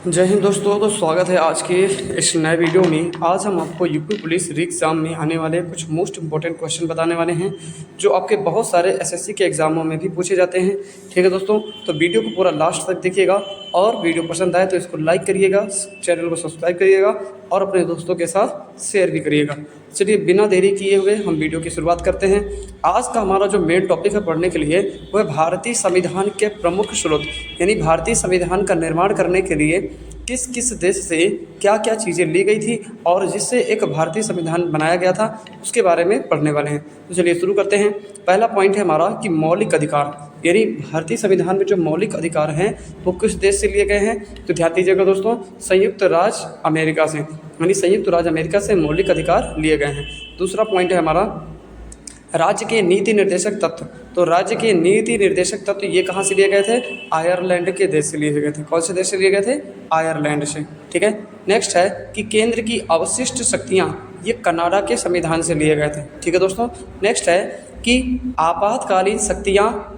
जय हिंद दोस्तों। तो स्वागत है आज के इस नए वीडियो में। आज हम आपको यूपी पुलिस री एग्ज़ाम में आने वाले कुछ मोस्ट इंपॉर्टेंट क्वेश्चन बताने वाले हैं जो आपके बहुत सारे एसएससी के एग्ज़ामों में भी पूछे जाते हैं। ठीक है दोस्तों, तो वीडियो को पूरा लास्ट तक देखिएगा और वीडियो पसंद आए तो इसको लाइक करिएगा, चैनल को सब्सक्राइब करिएगा और अपने दोस्तों के साथ शेयर भी करिएगा। चलिए बिना देरी किए हुए हम वीडियो की शुरुआत करते हैं। आज का हमारा जो मेन टॉपिक है पढ़ने के लिए वह भारतीय संविधान के प्रमुख स्रोत, यानी भारतीय संविधान का निर्माण करने के लिए किस किस देश से क्या क्या चीज़ें ली गई थी और जिससे एक भारतीय संविधान बनाया गया था उसके बारे में पढ़ने वाले हैं। तो चलिए शुरू करते हैं। पहला पॉइंट है हमारा कि मौलिक अधिकार, यानी भारतीय संविधान में जो मौलिक अधिकार हैं वो किस देश से लिए गए हैं। तो ध्यान दीजिएगा दोस्तों, संयुक्त राज्य अमेरिका से, यानी संयुक्त राज्य अमेरिका से मौलिक अधिकार लिए गए हैं। दूसरा पॉइंट है हमारा राज्य के नीति निर्देशक तत्व। तो राज्य के नीति निर्देशक तत्व ये कहाँ से लिए गए थे? आयरलैंड के देश से लिए गए थे। कौन से देश से लिए गए थे? आयरलैंड से। ठीक है। नेक्स्ट है कि केंद्र की अवशिष्ट शक्तियाँ, ये कनाडा के संविधान से लिए गए थे। ठीक है दोस्तों। नेक्स्ट है कि आपातकालीन शक्तियाँ,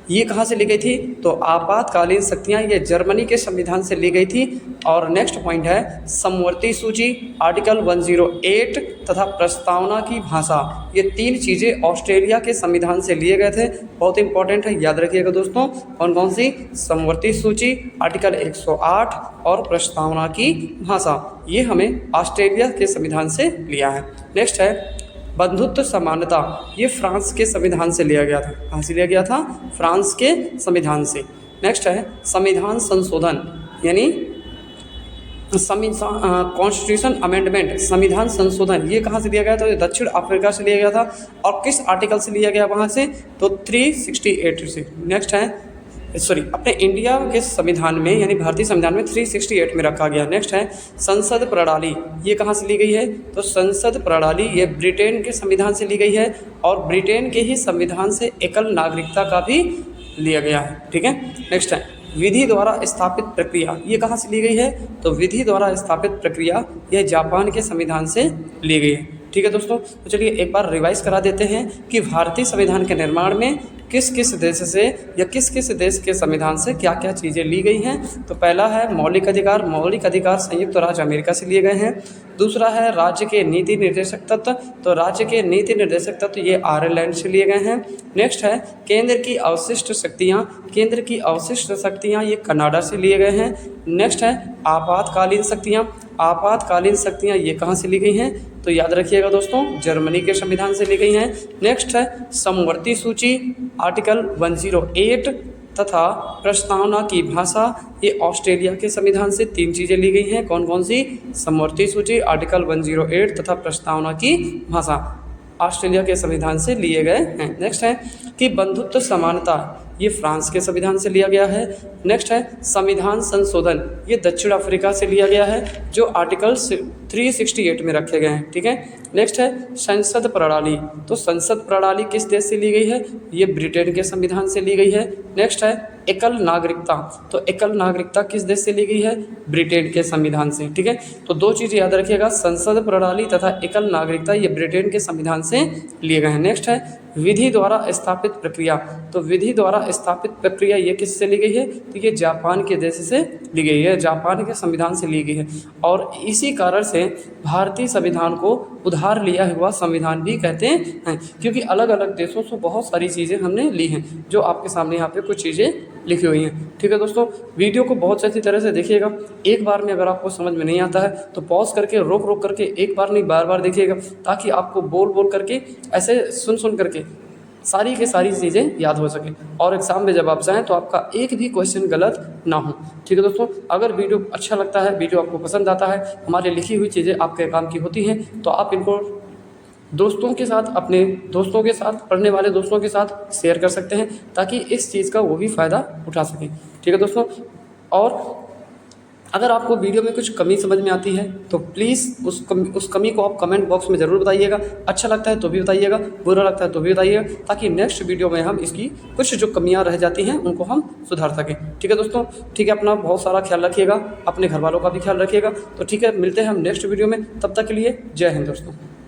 ये कहाँ से ली गई थी? तो आपातकालीन शक्तियाँ ये जर्मनी के संविधान से ली गई थी। और नेक्स्ट पॉइंट है समवर्ती सूची, आर्टिकल 108 तथा प्रस्तावना की भाषा, ये तीन चीज़ें ऑस्ट्रेलिया के संविधान से लिए गए थे। बहुत इंपॉर्टेंट है, याद रखिएगा दोस्तों। कौन कौन सी? समवर्ती सूची, आर्टिकल 108 और प्रस्तावना की भाषा, ये हमें ऑस्ट्रेलिया के संविधान से लिया है। नेक्स्ट है बंधुत्व समानता, ये फ्रांस के संविधान से लिया गया था। कहाँ से लिया गया था? फ्रांस के संविधान से। नेक्स्ट है संविधान संशोधन, यानी कॉन्स्टिट्यूशन अमेंडमेंट, संविधान संशोधन, ये कहाँ से लिया गया था? तो दक्षिण अफ्रीका से लिया गया था। और किस आर्टिकल से लिया गया वहाँ से? तो 368 से। नेक्स्ट है अपने इंडिया के संविधान में, यानी भारतीय संविधान में 368 में रखा गया। नेक्स्ट है संसद प्रणाली, ये कहाँ से ली गई है? तो संसद प्रणाली ये ब्रिटेन के संविधान से ली गई है और ब्रिटेन के ही संविधान से एकल नागरिकता का भी लिया गया है। ठीक है। नेक्स्ट है विधि द्वारा स्थापित प्रक्रिया, ये कहाँ से ली गई है? तो विधि द्वारा स्थापित प्रक्रिया यह जापान के संविधान से ली गई है। ठीक है दोस्तों, तो चलिए एक बार रिवाइज करा देते हैं कि भारतीय संविधान के निर्माण में किस किस देश से या किस किस देश के संविधान से क्या क्या चीज़ें ली गई हैं। तो पहला है मौलिक अधिकार, मौलिक अधिकार संयुक्त राज्य अमेरिका से लिए गए हैं। दूसरा है राज्य के नीति निर्देशक तत्व, तो राज्य के नीति निर्देशक तत्व ये आयरलैंड से लिए गए हैं। नेक्स्ट है केंद्र की अवशिष्ट शक्तियाँ, केंद्र की अवशिष्ट शक्तियाँ ये कनाडा से लिए गए हैं। नेक्स्ट है आपातकालीन शक्तियाँ, आपातकालीन शक्तियाँ ये कहाँ से ली गई हैं? तो याद रखिएगा दोस्तों, जर्मनी के संविधान से ली गई हैं। नेक्स्ट है समवर्ती सूची, आर्टिकल 108 तथा प्रस्तावना की भाषा, ये ऑस्ट्रेलिया के संविधान से तीन चीज़ें ली गई हैं। कौन कौन सी? समवर्ती सूची, आर्टिकल 108 तथा प्रस्तावना की भाषा, ऑस्ट्रेलिया के संविधान से लिए गए हैं। नेक्स्ट है कि बंधुत्व समानता, ये फ्रांस के संविधान से लिया गया है। नेक्स्ट है संविधान संशोधन, ये दक्षिण अफ्रीका से लिया गया है जो आर्टिकल 368 में रखे गए हैं। ठीक है। नेक्स्ट है संसद प्रणाली, तो संसद प्रणाली किस देश से ली गई है? ये ब्रिटेन के संविधान से ली गई है। नेक्स्ट है एकल नागरिकता, तो एकल नागरिकता किस देश से ली गई है? ब्रिटेन के संविधान से। ठीक है। तो दो चीज़ याद रखिएगा, संसद प्रणाली तथा एकल नागरिकता ये ब्रिटेन के संविधान से लिए गए हैं। नेक्स्ट है विधि द्वारा स्थापित प्रक्रिया, तो विधि द्वारा स्थापित प्रक्रिया ये किससे ली गई है? तो ये जापान के देश से ली गई है, जापान के संविधान से ली गई है। और इसी कारण से भारतीय संविधान को उधार लिया हुआ संविधान भी कहते हैं, क्योंकि अलग अलग देशों से बहुत सारी चीज़ें हमने ली हैं जो आपके सामने यहाँ पे कुछ चीज़ें लिखी हुई हैं। ठीक है दोस्तों, वीडियो को बहुत अच्छी तरह से देखिएगा। एक बार में अगर आपको समझ में नहीं आता है तो पॉज करके रोक करके एक बार नहीं बार बार देखिएगा, ताकि आपको बोल करके ऐसे सुन करके सारी की सारी चीज़ें याद हो सके और एग्ज़ाम में जब आप जाएँ तो आपका एक भी क्वेश्चन गलत ना हो। ठीक है दोस्तों, अगर वीडियो अच्छा लगता है, वीडियो आपको पसंद आता है, हमारी लिखी हुई चीज़ें आपके काम की होती हैं, तो आप इनको दोस्तों के साथ, अपने दोस्तों के साथ, पढ़ने वाले दोस्तों के साथ शेयर कर सकते हैं ताकि इस चीज़ का वो भी फ़ायदा उठा सकें। ठीक है दोस्तों, और अगर आपको वीडियो में कुछ कमी समझ में आती है तो प्लीज़ उस कमी को आप कमेंट बॉक्स में ज़रूर बताइएगा। अच्छा लगता है तो भी बताइएगा, बुरा लगता है तो भी बताइएगा, ताकि नेक्स्ट वीडियो में हम इसकी कुछ जो कमियां रह जाती हैं उनको हम सुधार सकें। ठीक है दोस्तों, ठीक है, अपना बहुत सारा ख्याल रखिएगा, अपने घर वालों का भी ख्याल रखिएगा। तो ठीक है, मिलते हैं हम नेक्स्ट वीडियो में, तब तक के लिए जय हिंद दोस्तों।